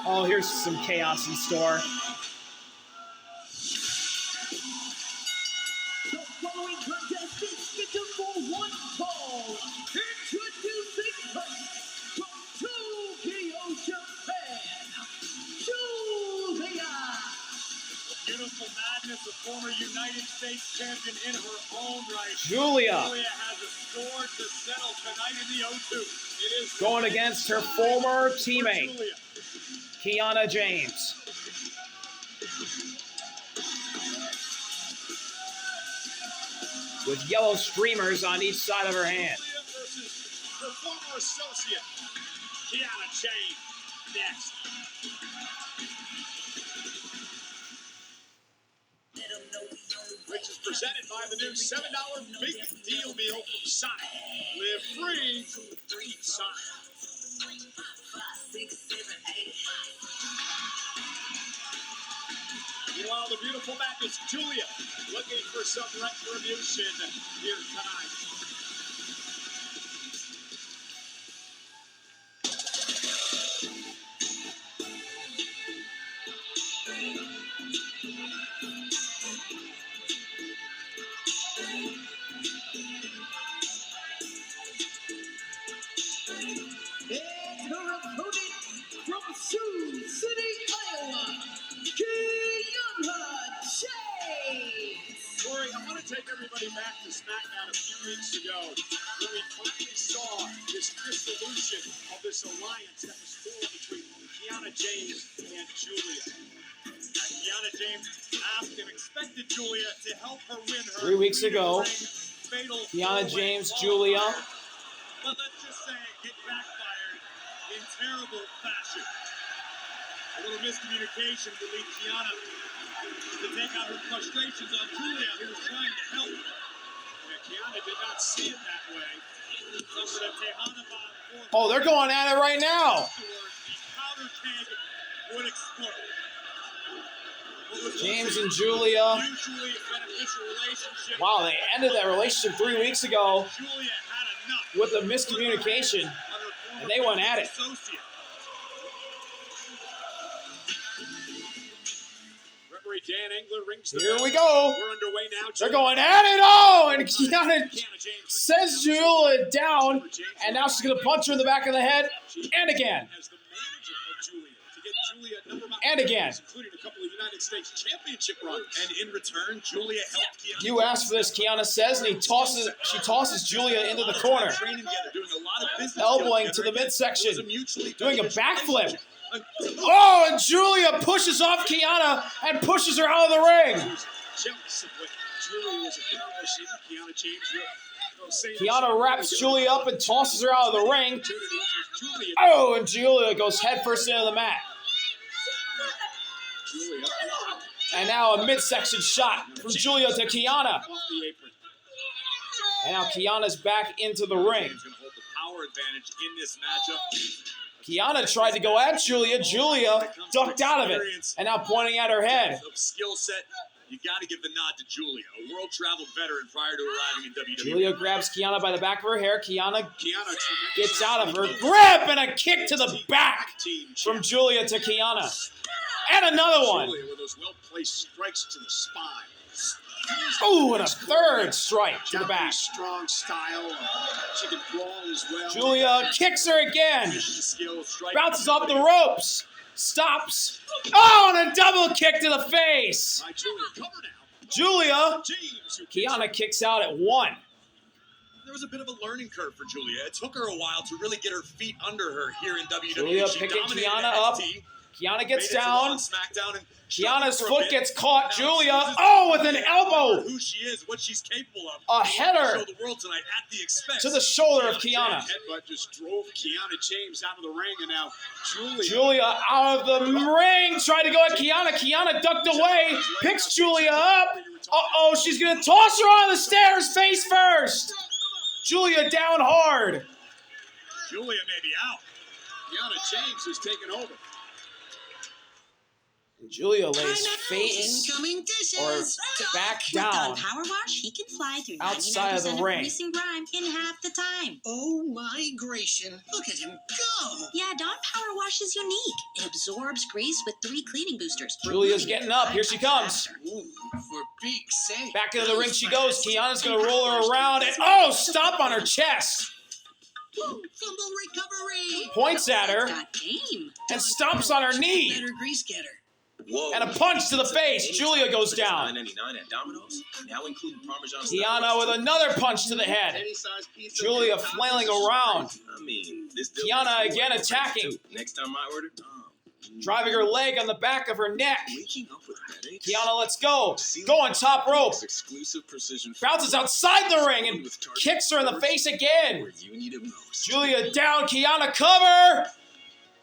Oh, here's some chaos in store. The following contest is scheduled for one fall. Introducing first from Tokyo, Japan, Giulia. Beautiful madness, a former United States champion in her own right. Giulia Giulia has a score to settle tonight in the O2. It is going against her former teammate, Kiana James. With yellow streamers on each side of her hand. Giulia versus her former associate, Kiana James. Next. Which is presented by the new $7 Big Deal Meal from Sonic. Live free, eat Sonic. Meanwhile, the beautiful madness, Giulia, looking for some retribution here tonight. And her opponent from Sioux City, Iowa, Kiana James. Corey, I want to take everybody back to SmackDown a few weeks ago, when we finally saw this dissolution of this alliance that was formed between Kiana James and Giulia. Kiana James asked and expected Giulia to help her win her 3 weeks ago, fatal Kiana four-way James, qualifier. Giulia. But let's just say it backfired in terrible fashion. A little miscommunication would lead Kiana to take out her frustrations on Giulia, who was trying to help. And Kiana did not see it that way. Suffered a Tejana bomb. Oh, they're going at it right now. Afterwards, the powder keg would explode. What was James and once a Giulia. mutually beneficial relationship. Wow, they ended that relationship 3 weeks ago Giulia had enough with a miscommunication, and they went at it. associate. Referee Dan Engler rings the Here bell. we go. We're underway now. They're going at it. Oh, and Kiana Kiana James sends Giulia down, and now she's going to punch her in the back of the head, and again, as the manager of Giulia to get Giulia number one and again. wins, including a couple of United States Championship runs. And in return, Giulia helped Kiana. You asked for this, Kiana says, and she tosses Giulia into the corner, Training together, doing a lot of business elbowing together. to the midsection, It was a mutually doing a beneficial backflip. relationship. Oh, and Giulia pushes off Kiana and pushes her out of the ring. Jealous of what Giulia was accomplishing. Kiana James. Kiana wraps Giulia up and tosses her out of the ring. Giulia. Oh, and Giulia goes headfirst into the mat. Giulia And now a midsection shot from Giulia to Kiana. off the apron. And now Kiana's back into the ring. James gonna hold the power advantage in this matchup. Kiana tried to go at Giulia. Giulia ducked out of it. And now pointing at her head. Of skill set, you got to give the nod to Giulia, a world-traveled veteran prior to arriving in WWE. Giulia grabs Kiana by the back of her hair. Kiana Kiana gets out of her grip and a kick to the back from Giulia to Kiana. And another one. Giulia with those well-placed strikes to the spine. Ooh, and a third strike to the back. Strong style. She can brawl as well. Giulia kicks her again. Skill, strike. Bounces off the ropes. Stops. Oh, and a double kick to the face. All right, Giulia, cover now. Giulia. James, who Kiana kicks out at 1. There was a bit of a learning curve for Giulia. It took her a while to really get her feet under her here in WWE. Giulia She picking dominated Kiana up. NXT, Kiana made gets it to Raw down. and SmackDown, and Kiana's struggled for a foot bit. gets caught. Now Julia. she's Oh, with an elbow. Who she is, what she's capable of. A header Show the world tonight at the expense to the shoulder of Kiana. Headbutt just drove Kiana James out of the ring, and now Giulia out of the ring. Tried to go at Kiana. Kiana ducked away. Picks Giulia up. Uh-oh, she's going to toss her on the stairs face first. Giulia down hard. Giulia may be out. Kiana James has taken over. Julia lays face Incoming dishes. or back With Dawn down Power Wash, he can fly through outside of 99% the of ring. grease and grime in half the time. Oh my Grecian. Look at him go. Yeah, Dawn Power Wash is unique. It absorbs grease with 3 cleaning boosters. Julia's removing getting it up. 5 Here she times comes. faster. Ooh, for Beak's sake. Back into the ring she goes. Kiana's going to roll her around. And, oh, stop on her chest. Fumble recovery. Points at her Got game. and stomps on her knee. Better grease getter. Whoa. And a punch to the face. Julia goes down. $9.99 at Domino's, now including Parmesan. Kiana with another punch to the head. Any size pizza. Julia flailing around. I mean, this deal Kiana is again $4 attacking. too. Next time I order, Driving her leg on the back of her neck. waking up with headaches. Kiana lets go. Going top rope. Exclusive precision. Bounces outside the ring and kicks her in the face again. Where you need it most. Julia down. Kiana cover.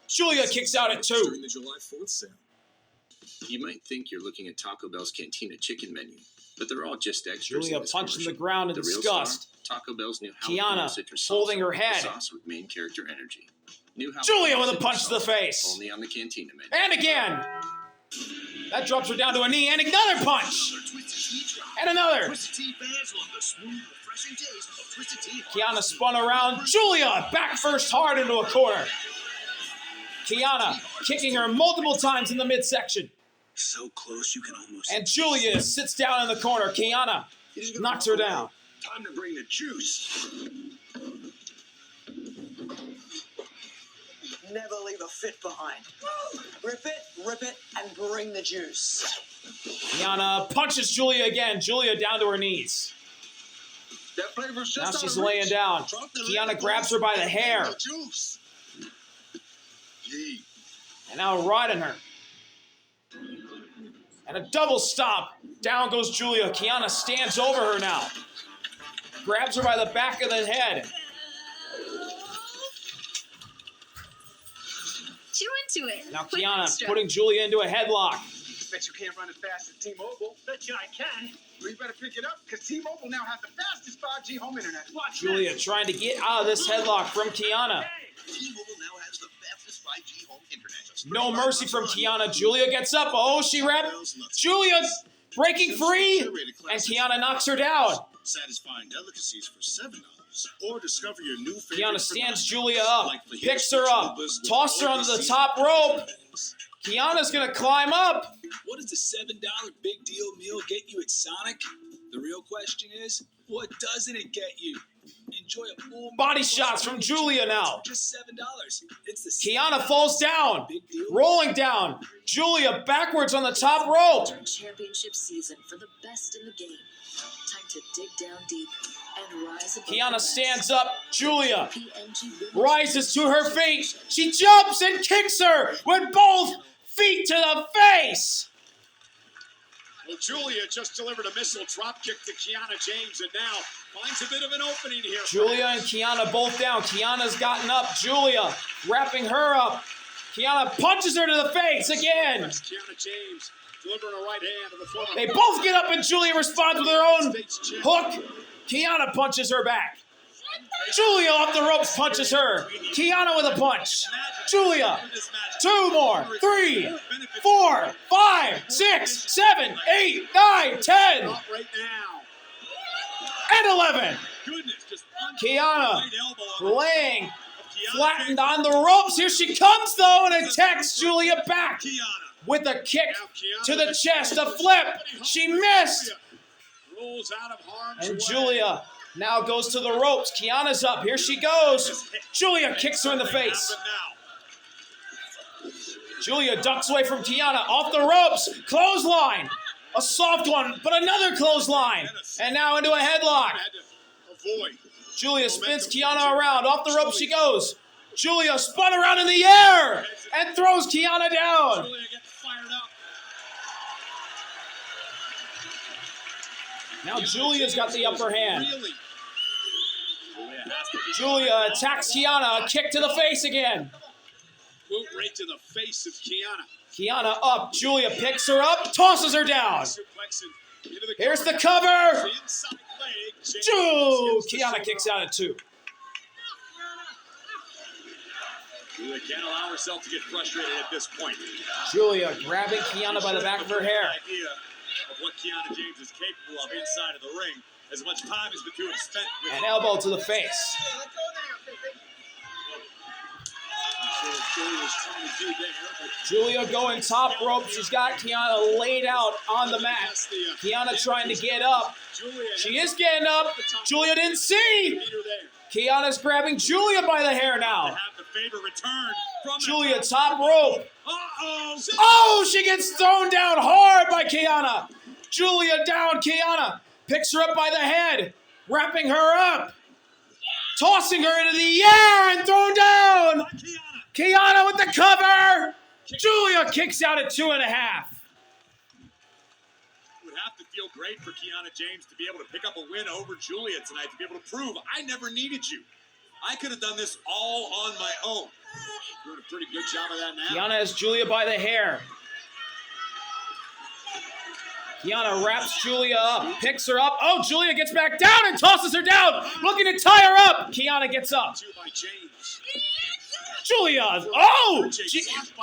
Julia kicks out at 2. During the July 4th sale. You might think you're looking at Taco Bell's Cantina chicken menu, but they're all just extras. Julia in this punched in the commercial. ground in The real disgust. star, Taco Bell's new Kiana jalapeno citrus holding salsa, her head. the sauce with main character energy. New Julia jalapeno with a citrus punch to the salsa, face. Only on the Cantina menu. And again. That drops her down to a knee. And another punch. And another. Twisted Tea fans love the smooth, refreshing taste of Twisted Tea. Kiana spun around. Julia back first hard into a corner. Kiana kicking her multiple times in the midsection. So close you can almost. And Julia sits down in the corner. Kiana knocks her down. Time to bring the juice. Never leave a fit behind. Rip it, and bring the juice. Kiana punches Julia again. Julia down to her knees. That flavor's Now just she's out of laying reach. down. Drop the Kiana lid, grabs her by the hair. the juice. Yee. And now riding her. And a double stomp. Down goes Julia. Kiana stands over her now. Grabs her by the back of the head. Chew into it. Now Quick Kiana extra. putting Julia into a headlock. Bet you can't run as fast as T-Mobile. Bet you I can. Well, you better pick it up, because T-Mobile now has the fastest 5G home internet. Watch Julia trying to get out of this headlock from Kiana. T-Mobile now has the fastest 5G home internet. Just No 35 mercy bucks from a month. Kiana. Julia gets up. Oh, she wrapped. Julia breaking free. And Kiana knocks her down. Satisfying delicacies for $7. Or discover your new favorite. Kiana for stands $9. Julia up. Like fajitas Picks her up. chalupas with Tosses her all onto the the top rope. Kiana's going to climb up. What does the $7 big deal meal get you at Sonic? The real question is, what doesn't it get you? Enjoy a full Body meal shots plus from free Julia chicken now. for just $7. It's the Kiana falls down. big deal. Rolling down. Julia backwards on the top rope. During championship season for the best in the game. Time to dig down deep and rise above the Kiana rest. stands up. Julia PNG Women's rises to her feet. She jumps and kicks her with both feet to the face. Well, Julia just delivered a missile drop kick to Kiana James, and now finds a bit of an opening here. Julia and Kiana both down. Kiana's gotten up. Julia wrapping her up. Kiana punches her to the face again. That's Kiana James delivering a right hand to the former. They both get up and Julia responds with her own hook. Kiana punches her back. Julia off the ropes punches her. Kiana with a punch. Julia. 2 more. 3, 4, 5, 6, 7, 8, 9, 10, Not right now. and 11. Goodness, just Kiana right elbow on laying Kiana flattened on the ropes. Here she comes though and attacks Julia back Kiana. with a kick Now Kiana to the chest. A flip. She missed. Rolls out of harm's And way. Julia now goes to the ropes. Kiana's up. Here she goes. Julia kicks her in the face. Happen now. Julia ducks away from Kiana. Off the ropes. Clothesline. A soft one, but another clothesline. And now into a headlock. Had to avoid. Julia spins Kiana around. Off the ropes she goes. Julia spun around in the air and throws Kiana down. Julia gets fired up. Now Julia's got the upper hand. Really? Julia has to be Julia attacks Kiana. A kick to the face again. boot right to the face of Kiana. Kiana up. Julia picks her up, tosses her down. Suplexing into the Here's the cover. cover. The inside leg. James Ju. gets the Kiana shoulder kicks up. out at 2. Giulia can't allow herself to get frustrated at this point. Julia grabbing Kiana by the back of her hair. Idea of what Kiana James is capable of inside of the ring, as much time as the two have spent with An elbow to the face. Julia going top rope. She's got Kiana laid out on the mat. Kiana trying to get up. She is getting up. Julia didn't see. Kiana's grabbing Julia by the hair now. Julia top rope. Oh, she gets thrown down hard by Kiana. Julia down. Kiana picks her up by the head, wrapping her up, tossing her into the air and thrown down. Kiana with the cover. Giulia kicks out at 2.5. It would have to feel great for Kiana James to be able to pick up a win over Giulia tonight, to be able to prove I never needed you. I could have done this all on my own. Doing a pretty good job of that now. Kiana has Giulia by the hair. Kiana wraps Giulia up, picks her up. Oh, Giulia gets back down and tosses her down, looking to tie her up. Kiana gets up. Giulia, oh!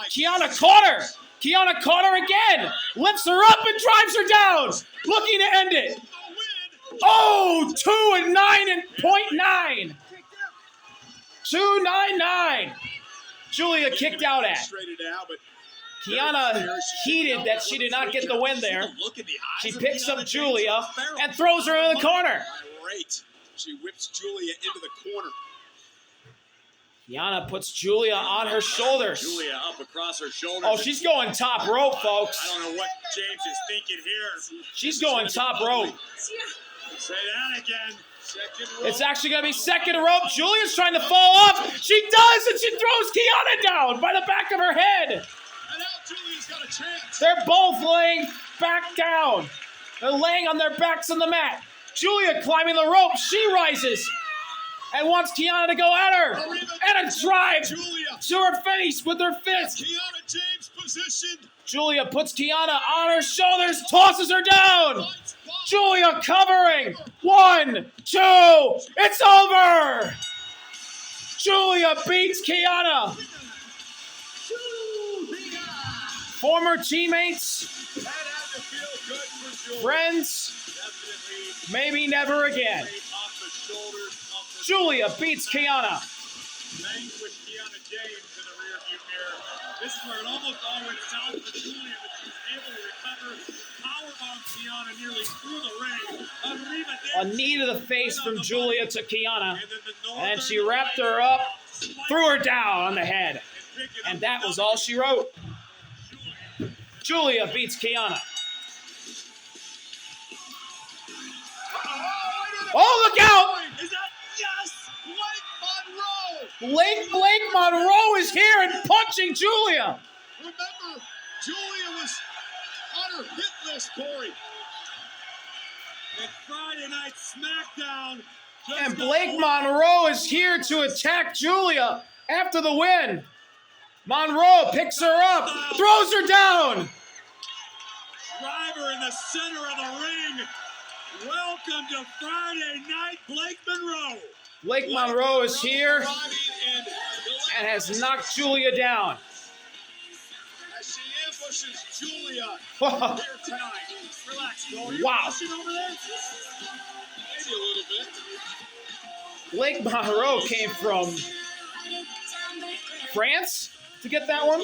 Kiana caught her. Kiana caught her again. Lifts her up and drives her down. Looking to end it. Oh, 2 and 9 and 0.9. 2.99. Giulia kicked out at. Kiana heated that she did not get the win there. She picks up Giulia and throws her in the corner. She whips Giulia into the corner. Kiana puts Giulia on her shoulders. Giulia up across her shoulders. Oh, she's going top rope, folks. I don't know what James is thinking here. She's going top rope. Say that again. It's actually going to be second rope. Giulia's trying to fall off. She does, and she throws Kiana down by the back of her head. And now Giulia's got a chance. They're both laying back down. They're laying on their backs on the mat. Giulia climbing the rope. She rises and wants Kiana to go at her. And a drive to her face with her fist. Kiana James positioned. Giulia puts Kiana on her shoulders, tosses her down. Giulia covering. 1, 2. It's over. Giulia beats Kiana. Former teammates, friends, maybe never again. Giulia beats Kiana. Vanquish Kiana James in the rearview mirror. This is where it almost all went south for Giulia, but she was able to recover. Powerbomb Kiana nearly through the ring. A knee to the face from Giulia to Kiana. And she wrapped her up, threw her down on the head. And that was all she wrote. Giulia beats Kiana. Oh, look out! Is that yes? Blake Monroe! Blake Monroe is here and punching Giulia. Remember, Giulia was on her hit list, Corey. And Friday Night SmackDown. And Blake Monroe is here to attack Giulia after the win. Monroe picks her up, throws her down. Driver in the center of the ring. Welcome to Friday Night, Blake Monroe. Blake Monroe is here and has knocked Giulia down. As she ambushes Giulia here tonight. Relax, bro. Wow. Over there? Maybe a little bit. Blake Monroe came from France to get that one.